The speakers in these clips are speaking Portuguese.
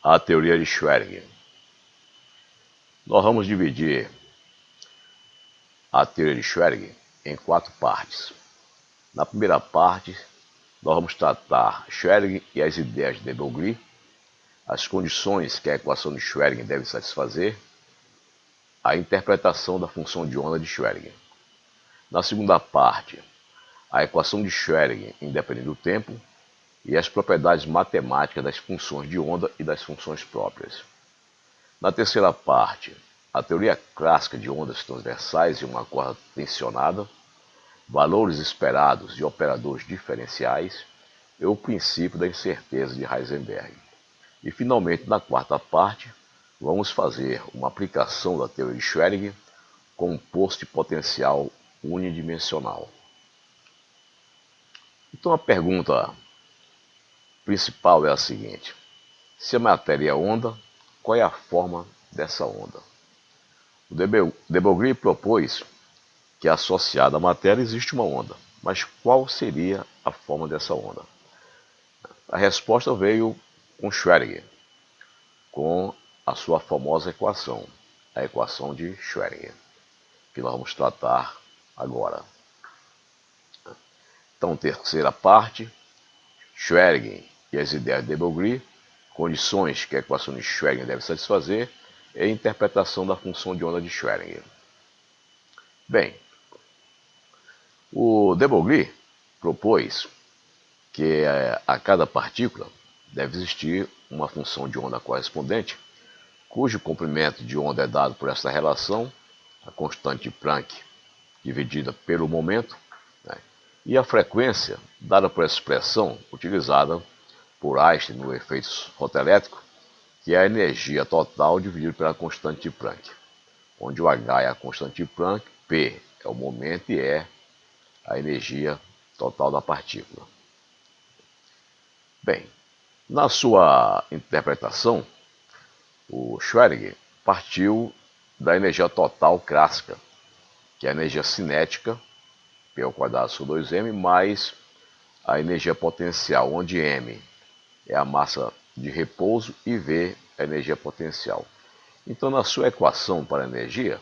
A teoria de Schrödinger. Nós vamos dividir a teoria de Schrödinger em 4 partes. Na primeira parte, nós vamos tratar Schrödinger e as ideias de de Broglie, as condições que a equação de Schrödinger deve satisfazer, a interpretação da função de onda de Schrödinger. Na segunda parte, a equação de Schrödinger independente do tempo e as propriedades matemáticas das funções de onda e das funções próprias. Na terceira parte, a teoria clássica de ondas transversais em uma corda tensionada, valores esperados de operadores diferenciais e o princípio da incerteza de Heisenberg. E finalmente, na quarta parte, vamos fazer uma aplicação da teoria de Schrödinger com um posto de potencial unidimensional. Então a pergunta principal é a seguinte: se a matéria é onda, qual é a forma dessa onda? O de Broglie propôs que associada à matéria existe uma onda, mas qual seria a forma dessa onda? A resposta veio com Schrödinger, com a sua famosa equação, a equação de Schrödinger, que nós vamos tratar agora. Então, terceira parte, Schrödinger e as ideias de de Broglie, condições que a equação de Schrödinger deve satisfazer e a interpretação da função de onda de Schrödinger. Bem, o de Broglie propôs que a cada partícula deve existir uma função de onda correspondente, cujo comprimento de onda é dado por essa relação, a constante de Planck dividida pelo momento, né, e a frequência dada por essa expressão utilizada por Einstein no efeito fotoelétrico, que é a energia total dividida pela constante de Planck, onde o H é a constante de Planck, P é o momento e E a energia total da partícula. Bem, na sua interpretação, o Schrödinger partiu da energia total clássica, que é a energia cinética, P ao quadrado sobre 2m, mais a energia potencial, onde m é a massa de repouso e v é a energia potencial. Então, na sua equação para a energia,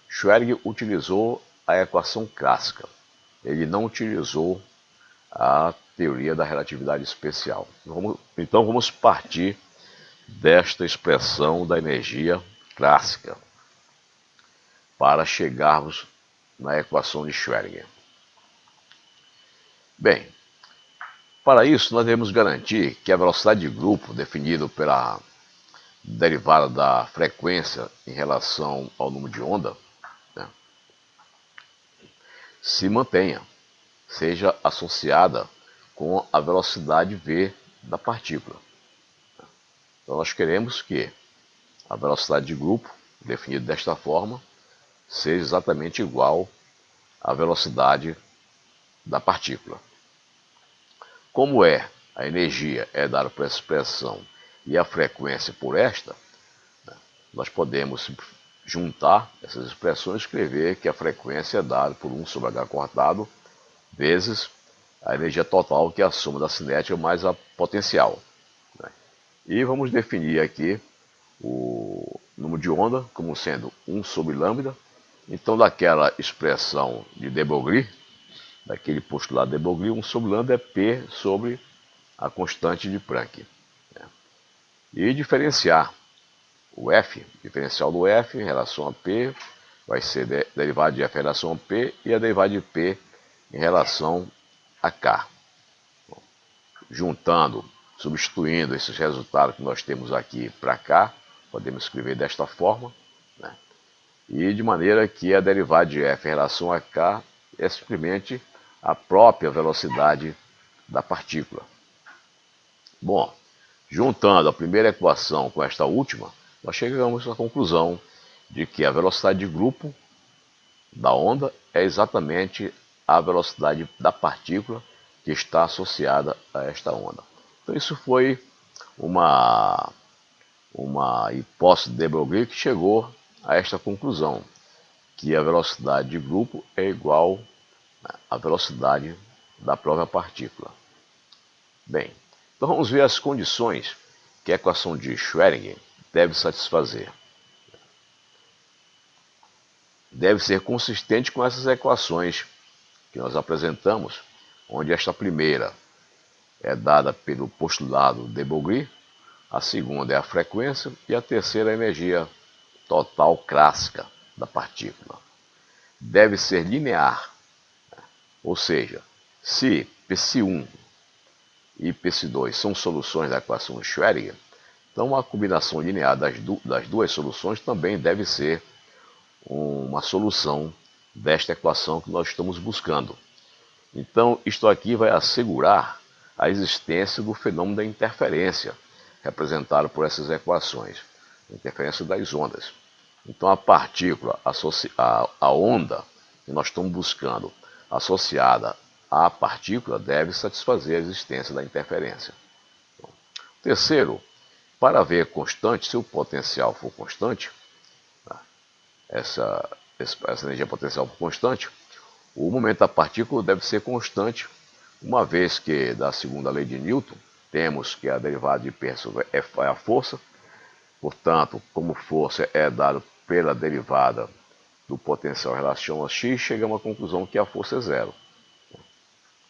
Schrödinger utilizou a equação clássica. Ele não utilizou a teoria da relatividade especial. Então vamos partir desta expressão da energia clássica para chegarmos na equação de Schrödinger. Bem, para isso nós devemos garantir que a velocidade de grupo, definida pela derivada da frequência em relação ao número de onda, né, se mantenha, seja associada com a velocidade v da partícula. Então nós queremos que a velocidade de grupo, definida desta forma, seja exatamente igual à velocidade da partícula. Como a energia é dada por essa expressão e a frequência por esta, né, nós podemos juntar essas expressões e escrever que a frequência é dada por 1 sobre h cortado vezes a energia total, que é a soma da cinética mais a potencial. Né? E vamos definir aqui o número de onda como sendo 1 sobre lambda. Então, daquela expressão de de Broglie, daquele postulado de de Broglie, 1 sobre lambda é P sobre a constante de Planck. Né? E diferenciar o F, diferencial do F em relação a P, vai ser derivada de F em relação a P e a derivada de P em relação a K. Bom, juntando, substituindo esses resultados que nós temos aqui para cá, podemos escrever desta forma, né? E de maneira que a derivada de F em relação a K é simplesmente a própria velocidade da partícula. Bom, juntando a primeira equação com esta última, nós chegamos à conclusão de que a velocidade de grupo da onda é exatamente a velocidade da partícula que está associada a esta onda. Então isso foi uma hipótese de de Broglie que chegou a esta conclusão, que a velocidade de grupo é igual à velocidade da própria partícula. Bem, então vamos ver as condições que a equação de Schrödinger deve satisfazer. Deve ser consistente com essas equações que nós apresentamos, onde esta primeira é dada pelo postulado de Broglie, a segunda é a frequência e a terceira é a energia total clássica da partícula. Deve ser linear, ou seja, se Psi1 e Psi2 são soluções da equação de Schrödinger, então a combinação linear das duas soluções também deve ser uma solução desta equação que nós estamos buscando. Então, isto aqui vai assegurar a existência do fenômeno da interferência, representado por essas equações, a interferência das ondas. Então, a partícula, a onda que nós estamos buscando, associada à partícula, deve satisfazer a existência da interferência. Terceiro, para haver constante, se o potencial for constante, essa energia potencial for constante, o momento da partícula deve ser constante, uma vez que, da segunda lei de Newton, temos que a derivada de Peirce é a força, portanto, como força é dada pela derivada do potencial em relação a x, chegamos à conclusão que a força é zero.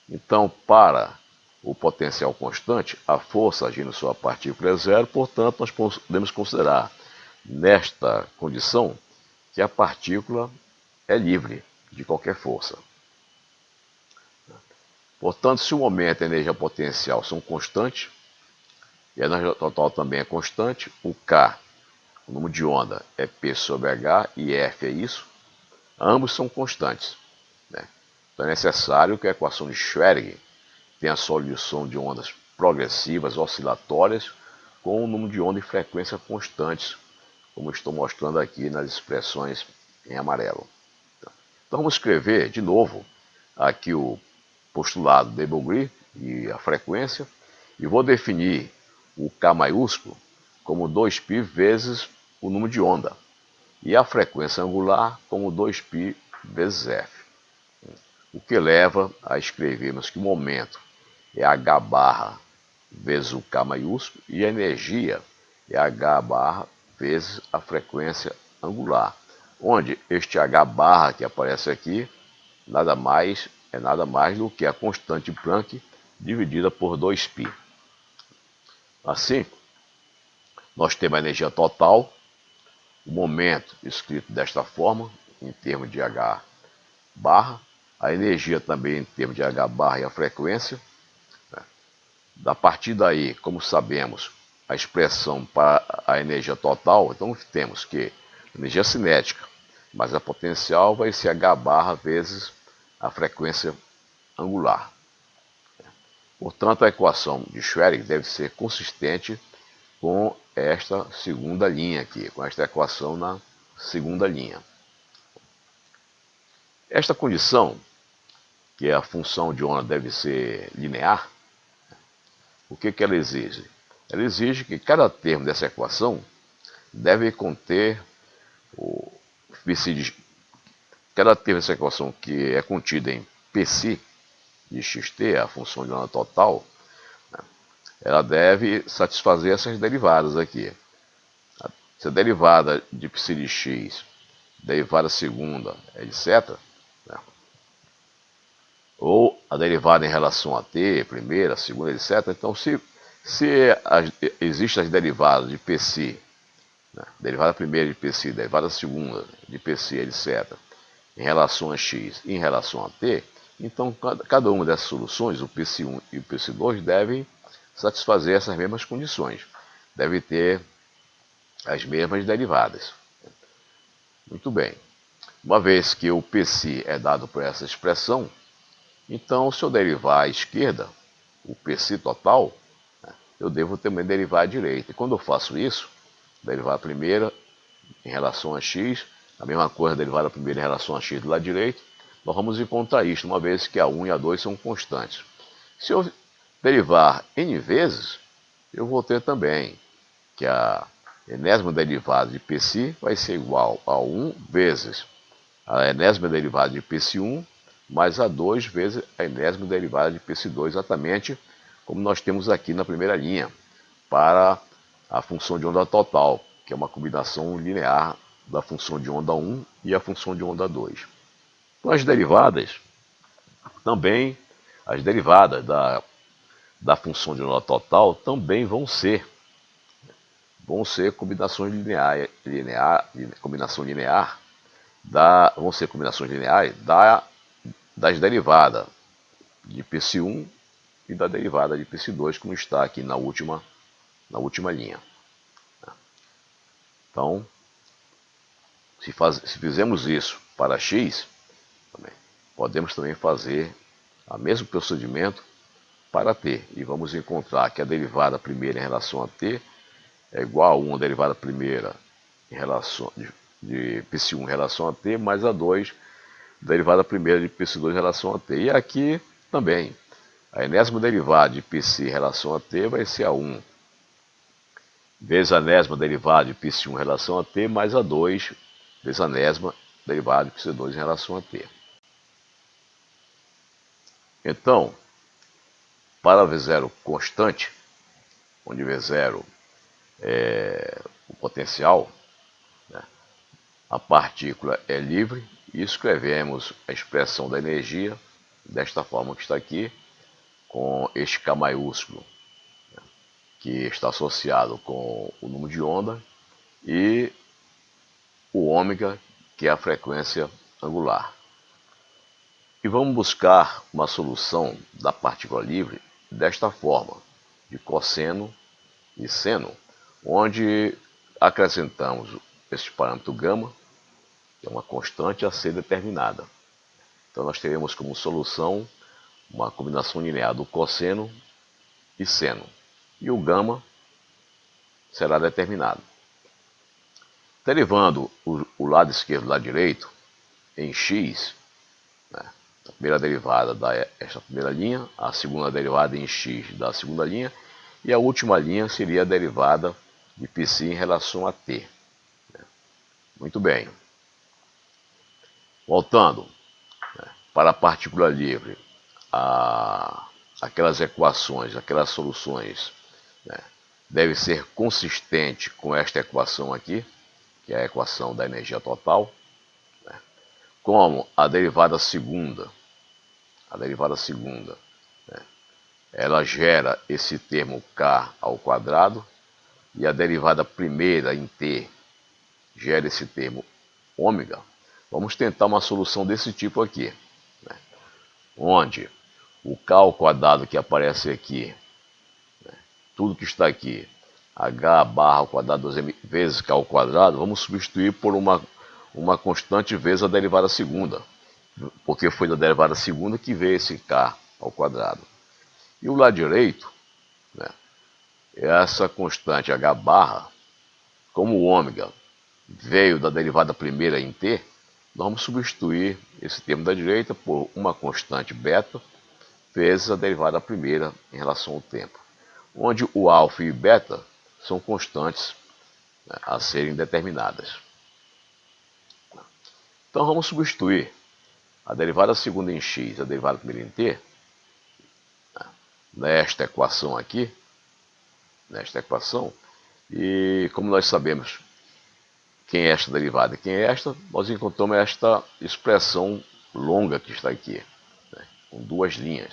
Então, para o potencial constante, a força agindo sobre a partícula é zero, portanto, nós podemos considerar, nesta condição, que a partícula é livre de qualquer força. Portanto, se o momento e a energia potencial são constantes, e a energia total também é constante, o K, o número de onda, é P sobre H e F é isso, ambos são constantes. Então é necessário que a equação de Schrödinger tenha a solução de ondas progressivas oscilatórias com o número de onda e frequência constantes, como estou mostrando aqui nas expressões em amarelo. Então vamos escrever de novo aqui o postulado de Broglie e a frequência, e vou definir o K maiúsculo como 2π vezes o número de onda, e a frequência angular como 2π vezes f. O que leva a escrevermos que o momento é h barra vezes o K maiúsculo e a energia é h barra vezes a frequência angular, onde este h barra que aparece aqui nada mais do que a constante Planck dividida por 2π. Assim, nós temos a energia total, o momento escrito desta forma, em termos de h barra, a energia também em termos de h barra e a frequência. A partir daí, como sabemos, a expressão para a energia total, então temos que a energia cinética, mas a potencial vai ser h barra vezes a frequência angular. Portanto, a equação de Schrödinger deve ser consistente com esta segunda linha aqui, com esta equação na segunda linha. Esta condição, que a função de onda deve ser linear, o que ela exige? Ela exige que cada termo dessa equação deve conter cada termo dessa equação que é contida em Psi de xt, a função de onda total, ela deve satisfazer essas derivadas aqui. Se a derivada de Psi de x, derivada segunda, etc., ou a derivada em relação a t, primeira, segunda, etc., então se existem as derivadas de Psi, derivada primeira de Psi, derivada segunda de Psi, etc., em relação a x e em relação a t, então cada uma dessas soluções, o Psi1 e o Psi2, devem satisfazer essas mesmas condições, deve ter as mesmas derivadas. Muito bem. Uma vez que o Psi é dado por essa expressão, então se eu derivar à esquerda, o Psi total, eu devo também derivar à direita. E quando eu faço isso, derivar a primeira em relação a x, a mesma coisa derivar a primeira em relação a x do lado direito, nós vamos encontrar isto, uma vez que a 1 e a 2 são constantes. Se eu derivar n vezes, eu vou ter também que a enésima derivada de Psi vai ser igual a 1 vezes a enésima derivada de Psi1 mais a 2 vezes a enésima derivada de Psi2, exatamente como nós temos aqui na primeira linha, para a função de onda total, que é uma combinação linear da função de onda 1 e a função de onda 2. Então as derivadas também, as derivadas da função de onda total também vão ser combinações combinação linear vão ser combinações lineares das derivadas de Psi1 e da derivada de Psi2, como está aqui na última linha. Então, se fizermos isso para x, podemos também fazer o mesmo procedimento para t. E vamos encontrar que a derivada primeira em relação a t é igual a 1 a derivada primeira em relação de Psi1 em relação a t, mais a 2 derivada primeira de Psi2 em relação a t. E aqui também, a enésima derivada de Psi em relação a t vai ser a 1 vezes a enésima derivada de Psi1 em relação a t, mais a 2 vezes a enésima derivada de Psi2 em relação a t. Então, para V0 constante, onde V0 é o potencial, né, a partícula é livre, e escrevemos a expressão da energia desta forma que está aqui, com este K maiúsculo, né, que está associado com o número de onda, e o ômega, que é a frequência angular. E vamos buscar uma solução da partícula livre desta forma, de cosseno e seno, onde acrescentamos este parâmetro gama, que é uma constante a ser determinada. Então nós teremos como solução uma combinação linear do cosseno e seno, e o gama será determinado. Derivando o lado esquerdo do lado direito em x, né, a primeira derivada desta primeira linha, a segunda derivada em x da segunda linha, e a última linha seria a derivada de Psi em relação a t. Muito bem. Voltando, né, para a partícula livre, aquelas equações, aquelas soluções, né, deve ser consistente com esta equação aqui, que é a equação da energia total, né, como a derivada segunda, né, ela gera esse termo k ao quadrado, e a derivada primeira em t gera esse termo ômega. Vamos tentar uma solução desse tipo aqui, né, onde o k ao quadrado que aparece aqui, né, tudo que está aqui, h barra ao quadrado vezes k ao quadrado, vamos substituir por uma constante vezes a derivada segunda, porque foi da derivada segunda que veio esse k ao quadrado. E o lado direito, né, essa constante h barra, como o ômega veio da derivada primeira em t, nós vamos substituir esse termo da direita por uma constante beta vezes a derivada primeira em relação ao tempo, onde o alfa e beta são constantes, né, a serem determinadas. Então vamos substituir a derivada segunda em x, a derivada primeira em t, né, nesta equação aqui, e como nós sabemos quem é esta derivada e quem é esta, nós encontramos esta expressão longa que está aqui, né, com duas linhas.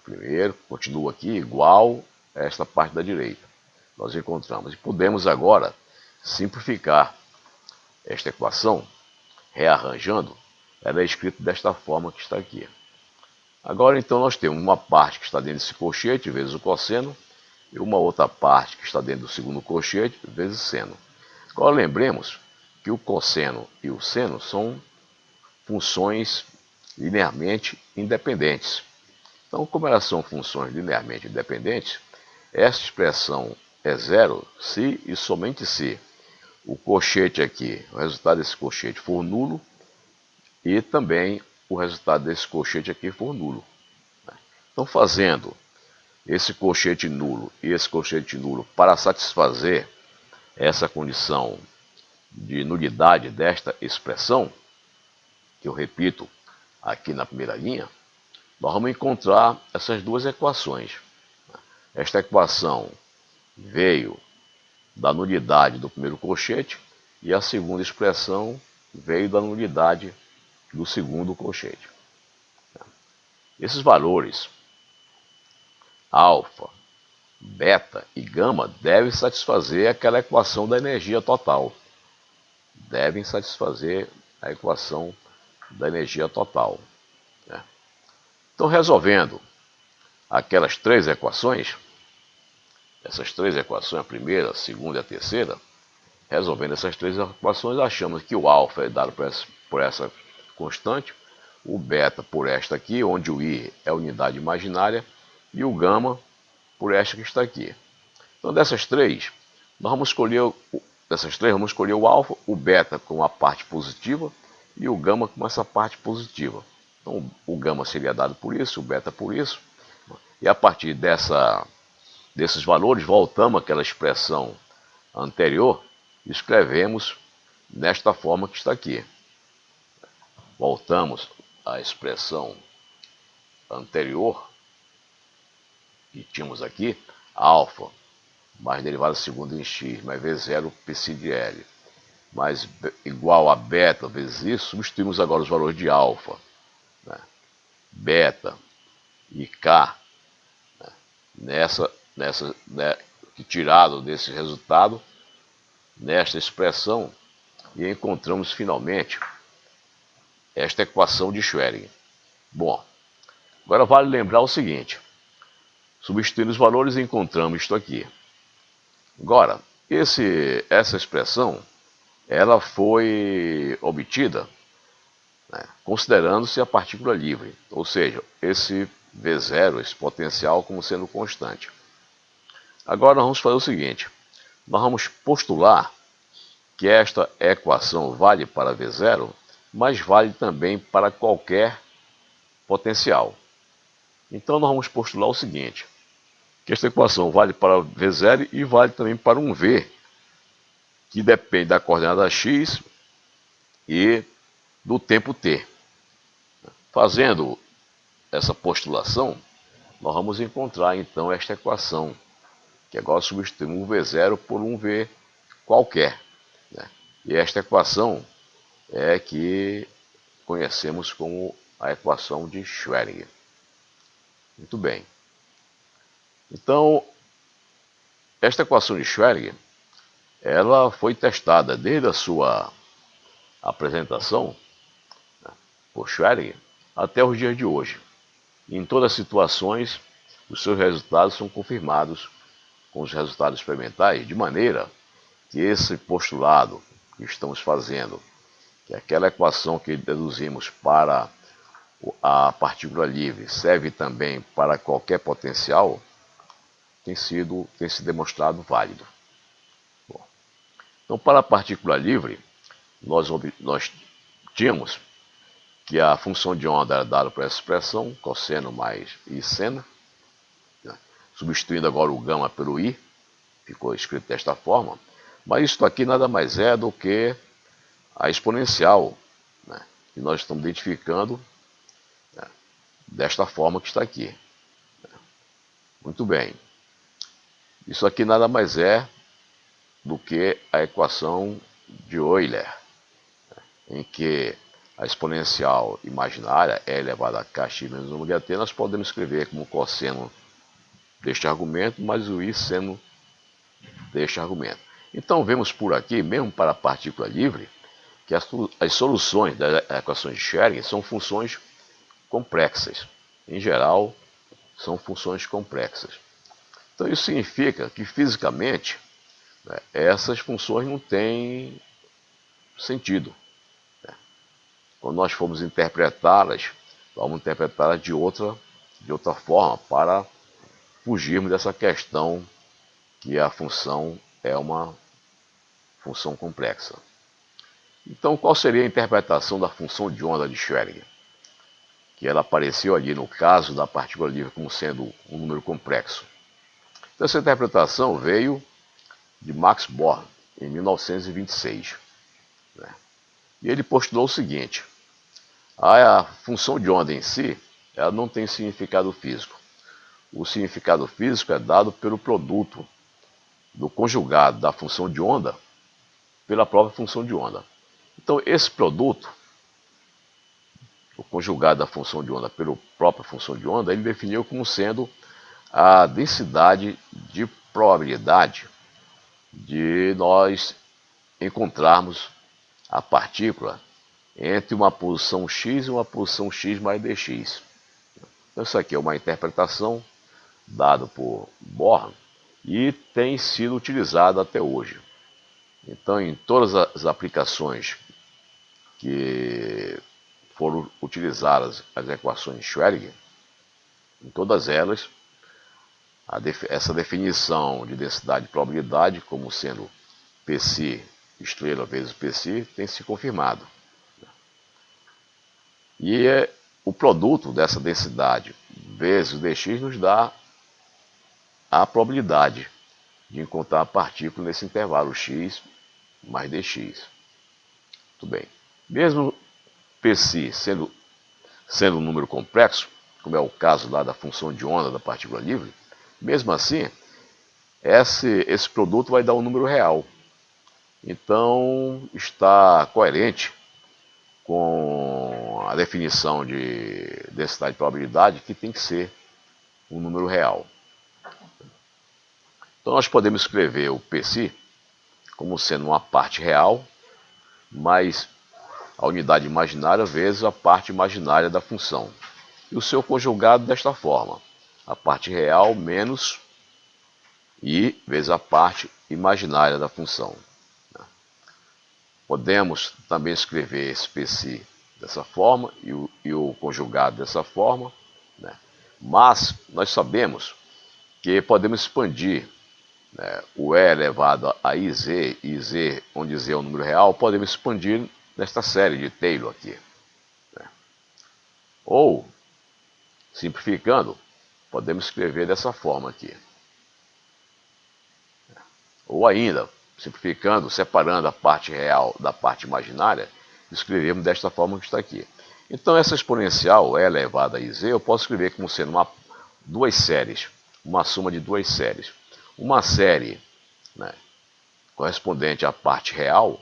Primeiro, continua aqui igual a esta parte da direita. Nós encontramos. E podemos agora simplificar esta equação, rearranjando, ela é escrita desta forma que está aqui. Agora então nós temos uma parte que está dentro desse colchete, vezes o cosseno, e uma outra parte que está dentro do segundo colchete, vezes seno. Agora lembremos que o cosseno e o seno são funções linearmente independentes. Então, como elas são funções linearmente independentes, essa expressão é zero se e somente se o colchete aqui, o resultado desse colchete for nulo, e também o resultado desse colchete aqui for nulo. Então, fazendo esse colchete nulo e esse colchete nulo para satisfazer essa condição de nulidade desta expressão, que eu repito aqui na primeira linha, nós vamos encontrar essas duas equações. Esta equação veio da nulidade do primeiro colchete e a segunda expressão veio da nulidade do segundo colchete. Esses valores, alfa, beta e gama, devem satisfazer aquela equação da energia total. Devem satisfazer a equação da energia total. Então, resolvendo aquelas três equações, essas três equações, a primeira, a segunda e a terceira, resolvendo essas três equações, achamos que o alfa é dado por essa constante, o beta por esta aqui, onde o i é a unidade imaginária, e o gama por esta que está aqui. Então, dessas três, vamos escolher o alfa, o beta com a parte positiva e o gama com essa parte positiva. Então, o gama seria dado por isso, o beta por isso, e a partir desses valores, voltamos àquela expressão anterior, escrevemos nesta forma que está aqui. Voltamos à expressão anterior que tínhamos aqui, alfa mais derivada segunda em x, mais V0 π de L, mais igual a beta vezes isso. Substituímos agora os valores de alfa, né, beta e k, né, tirado desse resultado, nesta expressão, e encontramos finalmente esta equação de Schrödinger. Bom, agora vale lembrar o seguinte: substituindo os valores, encontramos isto aqui. Agora, essa expressão, ela foi obtida, né, considerando-se a partícula livre, ou seja, esse V0, esse potencial, como sendo constante. Agora nós vamos fazer o seguinte: nós vamos postular que esta equação vale para V0, mas vale também para qualquer potencial. Então nós vamos postular o seguinte: que esta equação vale para V0 e vale também para um V, que depende da coordenada x e do tempo t. Fazendo essa postulação, nós vamos encontrar então esta equação, que agora substituímos um V0 por um V qualquer, né? E esta equação é que conhecemos como a equação de Schrödinger. Muito bem. Então, esta equação de Schrödinger, ela foi testada desde a sua apresentação, né, por Schrödinger até os dias de hoje. Em todas as situações, os seus resultados são confirmados com os resultados experimentais, de maneira que esse postulado que estamos fazendo, que é aquela equação que deduzimos para a partícula livre, serve também para qualquer potencial, tem sido demonstrado válido. Bom, então, para a partícula livre, nós tínhamos que a função de onda era dada por essa expressão, cosseno mais i seno, né? Substituindo agora o gama pelo i, ficou escrito desta forma, mas isso aqui nada mais é do que a exponencial, né, que nós estamos identificando, né, desta forma que está aqui. Muito bem. Isso aqui nada mais é do que a equação de Euler, né, em que a exponencial imaginária é elevada a kx menos ωt, nós podemos escrever como cosseno deste argumento, mais o i seno deste argumento. Então vemos por aqui, mesmo para a partícula livre, que as soluções das equações de Schrödinger são funções complexas. Em geral, são funções complexas. Então isso significa que fisicamente, né, essas funções não têm sentido. Quando nós formos interpretá-las, vamos interpretá-las de outra forma, para fugirmos dessa questão que a função é uma função complexa. Então, qual seria a interpretação da função de onda de Schrödinger? Que ela apareceu ali no caso da partícula livre como sendo um número complexo. Então, essa interpretação veio de Max Born, em 1926. Né? E ele postulou o seguinte: a função de onda em si, ela não tem significado físico. O significado físico é dado pelo produto do conjugado da função de onda pela própria função de onda. Então, esse produto, o conjugado da função de onda pela própria função de onda, ele definiu como sendo a densidade de probabilidade de nós encontrarmos a partícula entre uma posição x e uma posição x mais dx. Então, isso aqui é uma interpretação dada por Born e tem sido utilizada até hoje. Então, em todas as aplicações que foram utilizadas as equações de Schrödinger, em todas elas, essa definição de densidade de probabilidade como sendo Psi estrela vezes Psi tem se confirmado. E o produto dessa densidade vezes o dx nos dá a probabilidade de encontrar a partícula nesse intervalo x mais dx. Muito bem. Mesmo Psi sendo um número complexo, como é o caso lá da função de onda da partícula livre, mesmo assim, esse produto vai dar um número real. Então, está coerente com a definição de densidade de probabilidade, que tem que ser um número real. Então, nós podemos escrever o Psi como sendo uma parte real, mais a unidade imaginária vezes a parte imaginária da função. E o seu conjugado desta forma: a parte real menos I vezes a parte imaginária da função. Podemos também escrever esse Psi dessa forma e o conjugado dessa forma, né? Mas nós sabemos que podemos expandir, né, o E elevado a IZ, onde Z é um número real, podemos expandir nesta série de Taylor aqui. Né? Ou, simplificando, podemos escrever dessa forma aqui. Ou ainda, simplificando, separando a parte real da parte imaginária, escrevemos desta forma que está aqui. Então, essa exponencial E elevada a IZ, eu posso escrever como sendo duas séries, uma soma de duas séries. Uma série, né, correspondente à parte real,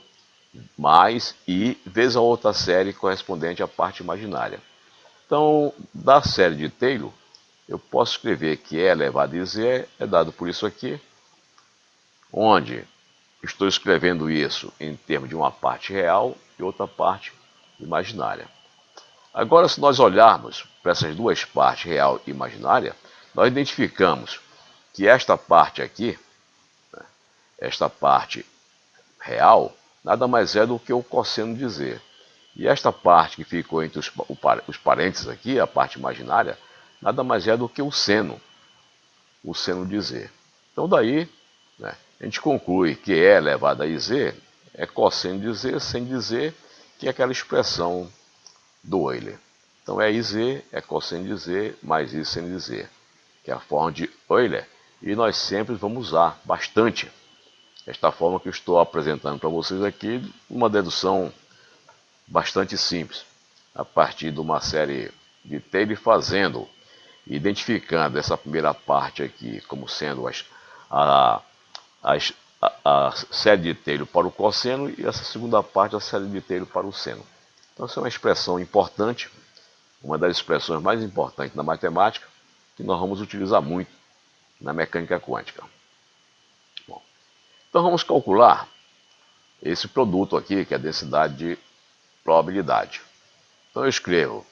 mais I vezes a outra série correspondente à parte imaginária. Então, da série de Taylor, eu posso escrever que E elevado a IZ é dado por isso aqui, onde estou escrevendo isso em termos de uma parte real e outra parte imaginária. Agora, se nós olharmos para essas duas partes, real e imaginária, nós identificamos que esta parte aqui, esta parte real, nada mais é do que o cosseno de Z. E esta parte que ficou entre os parênteses aqui, a parte imaginária, nada mais é do que o seno de Z. Então daí, né, a gente conclui que E elevado a IZ é cosseno de Z, sem dizer que é aquela expressão do Euler. Então IZ é cosseno de Z mais I seno de Z, que é a forma de Euler, e nós sempre vamos usar bastante esta forma que eu estou apresentando para vocês aqui, uma dedução bastante simples, a partir de uma série de Taylor fazendo, identificando essa primeira parte aqui como sendo a série de Taylor para o cosseno e essa segunda parte a série de Taylor para o seno. Então essa é uma expressão importante, uma das expressões mais importantes na matemática, que nós vamos utilizar muito na mecânica quântica. Bom, então vamos calcular esse produto aqui, que é a densidade de probabilidade. Então eu escrevo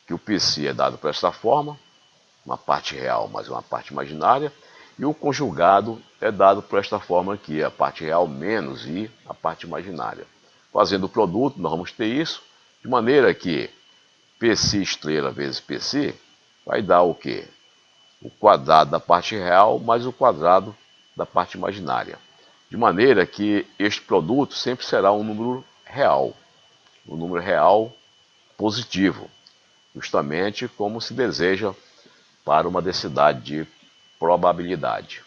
que o Psi é dado por esta forma, uma parte real mais uma parte imaginária, e o conjugado é dado por esta forma aqui, a parte real menos I, a parte imaginária. Fazendo o produto, nós vamos ter isso, de maneira que Psi estrela vezes Psi vai dar o quê? O quadrado da parte real mais o quadrado da parte imaginária. De maneira que este produto sempre será um número real positivo, justamente como se deseja para uma densidade de probabilidade.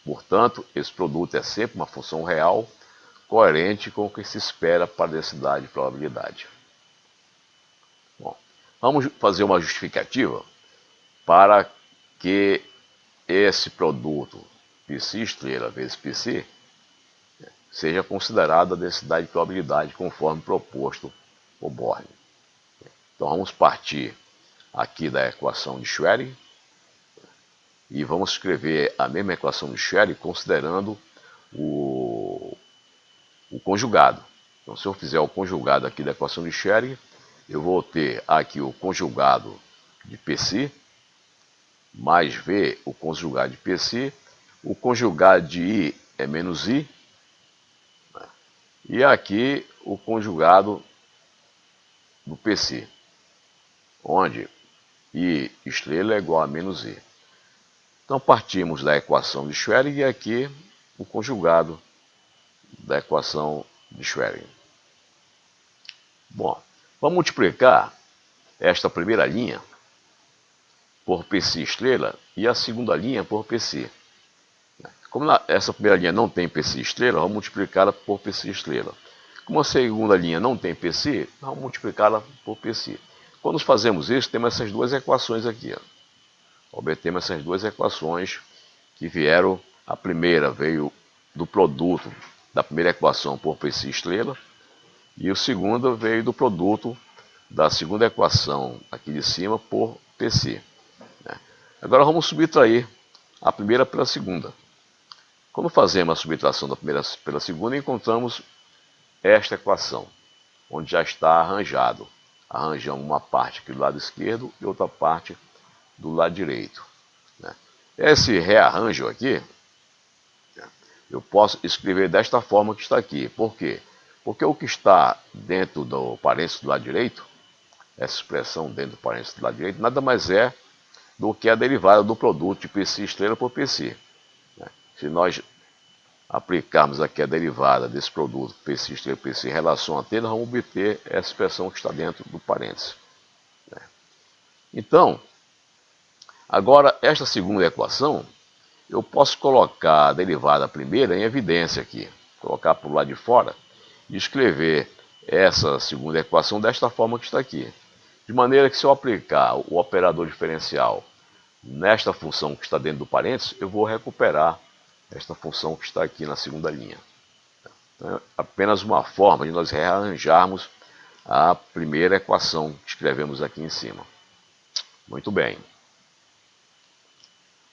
Portanto, esse produto é sempre uma função real, coerente com o que se espera para a densidade de probabilidade. Bom, vamos fazer uma justificativa para que esse produto Psi estrela vezes Psi seja considerada a densidade de probabilidade conforme proposto por Born. Então vamos partir aqui da equação de Schrödinger e vamos escrever a mesma equação de Schrödinger considerando o conjugado. Então se eu fizer o conjugado aqui da equação de Schrödinger, eu vou ter aqui o conjugado de Psi mais V, o conjugado de Psi, o conjugado de I é menos I, e aqui o conjugado do Psi, onde I estrela é igual a menos I. Então partimos da equação de Schrödinger e aqui o conjugado da equação de Schrödinger. Bom, vamos multiplicar esta primeira linha por Psi estrela e a segunda linha por Psi. Como essa primeira linha não tem Psi estrela, vamos multiplicá-la por Psi estrela. Como a segunda linha não tem Psi, vamos multiplicá-la por Psi. Quando fazemos isso, temos essas duas equações aqui. Obtemos essas duas equações que vieram, a primeira veio do produto da primeira equação por Psi estrela, e a segunda veio do produto da segunda equação aqui de cima por Psi. Agora vamos subtrair a primeira pela segunda. Quando fazemos a subtração da primeira pela segunda, encontramos esta equação, onde já está arranjado. Arranjamos uma parte aqui do lado esquerdo e outra parte do lado direito. Esse rearranjo aqui, eu posso escrever desta forma que está aqui. Por quê? Porque o que está dentro do parênteses do lado direito, essa expressão dentro do parênteses do lado direito, nada mais é do que a derivada do produto de Psi estrela por Psi. Se nós aplicarmos aqui a derivada desse produto Psi estrela por Psi em relação a t, nós vamos obter essa expressão que está dentro do parênteses. Então, agora esta segunda equação, eu posso colocar a derivada primeira em evidência aqui, colocar para o lado de fora e escrever essa segunda equação desta forma que está aqui. De maneira que se eu aplicar o operador diferencial nesta função que está dentro do parênteses, eu vou recuperar esta função que está aqui na segunda linha. Então, é apenas uma forma de nós rearranjarmos a primeira equação que escrevemos aqui em cima. Muito bem.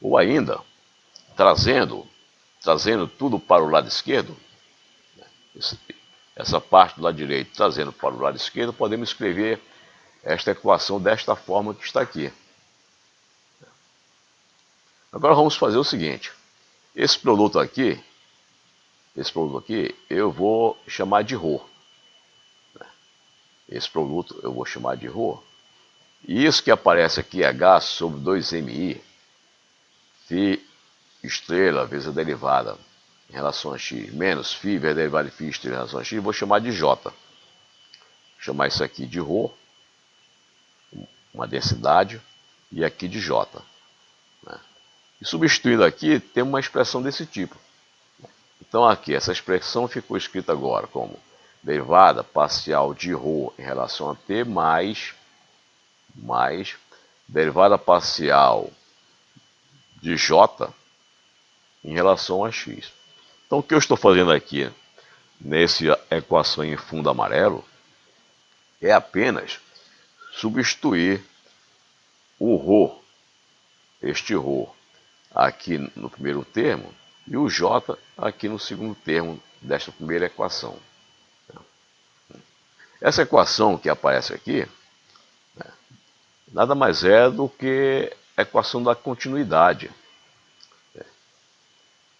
Ou ainda, trazendo tudo para o lado esquerdo, essa parte do lado direito trazendo para o lado esquerdo, podemos escrever esta equação desta forma que está aqui. Agora vamos fazer o seguinte. Esse produto aqui, eu vou chamar de ρ. Esse produto eu vou chamar de ρ. E isso que aparece aqui, H sobre 2MI, φ estrela vezes a derivada em relação a x, menos φ vezes a derivada de φ estrela em relação a x, eu vou chamar de J. Vou chamar isso aqui de ρ, uma densidade, e aqui de J. E substituindo aqui, temos uma expressão desse tipo. Então aqui, essa expressão ficou escrita agora como derivada parcial de ρ em relação a t mais derivada parcial de J em relação a x. Então o que eu estou fazendo aqui, nessa equação em fundo amarelo, é apenas substituir o ρ, este ρ, aqui no primeiro termo, e o J aqui no segundo termo desta primeira equação. Essa equação que aparece aqui, nada mais é do que a equação da continuidade.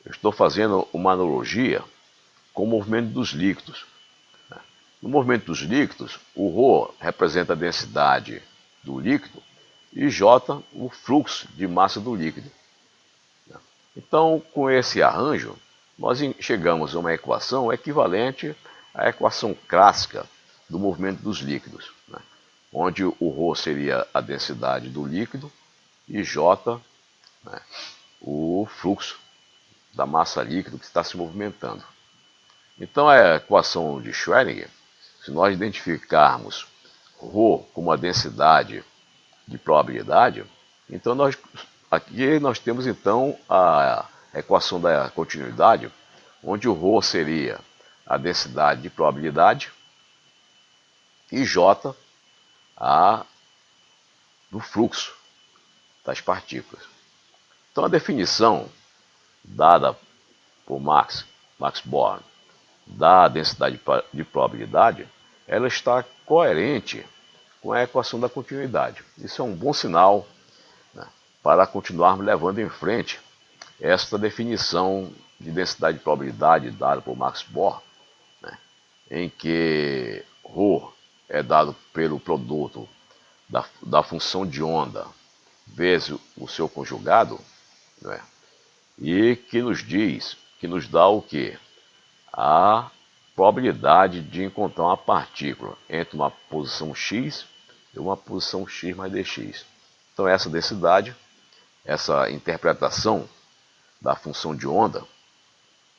Eu estou fazendo uma analogia com o movimento dos líquidos. No movimento dos líquidos, o ρ representa a densidade do líquido e J o fluxo de massa do líquido. Então, com esse arranjo, nós chegamos a uma equação equivalente à equação clássica do movimento dos líquidos, onde o ρ seria a densidade do líquido e J o fluxo da massa líquida que está se movimentando. Então, a equação de Schrödinger, se nós identificarmos ρ como a densidade de probabilidade, então aqui nós temos então a equação da continuidade, onde o ρ seria a densidade de probabilidade e J a do fluxo das partículas. Então a definição dada por Max Born da densidade de probabilidade, ela está coerente com a equação da continuidade. Isso é um bom sinal, né, para continuarmos levando em frente esta definição de densidade de probabilidade dada por Max Born, né, em que ρ é dado pelo produto da função de onda vezes o seu conjugado, né, e que nos diz, que nos dá o quê? A probabilidade de encontrar uma partícula entre uma posição x e uma posição x mais dx. Então essa densidade, essa interpretação da função de onda,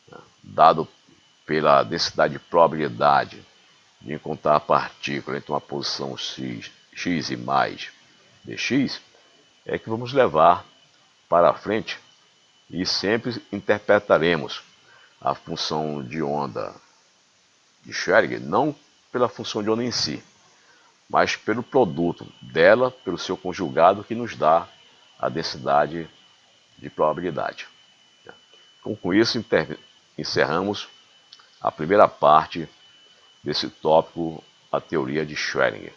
né, dado pela densidade de probabilidade de encontrar a partícula entre uma posição x e mais dx, é que vamos levar para frente e sempre interpretaremos a função de onda de Schrödinger não pela função de onda em si, mas pelo produto dela, pelo seu conjugado, que nos dá a densidade de probabilidade. Então, com isso, encerramos a primeira parte desse tópico, a teoria de Schrödinger.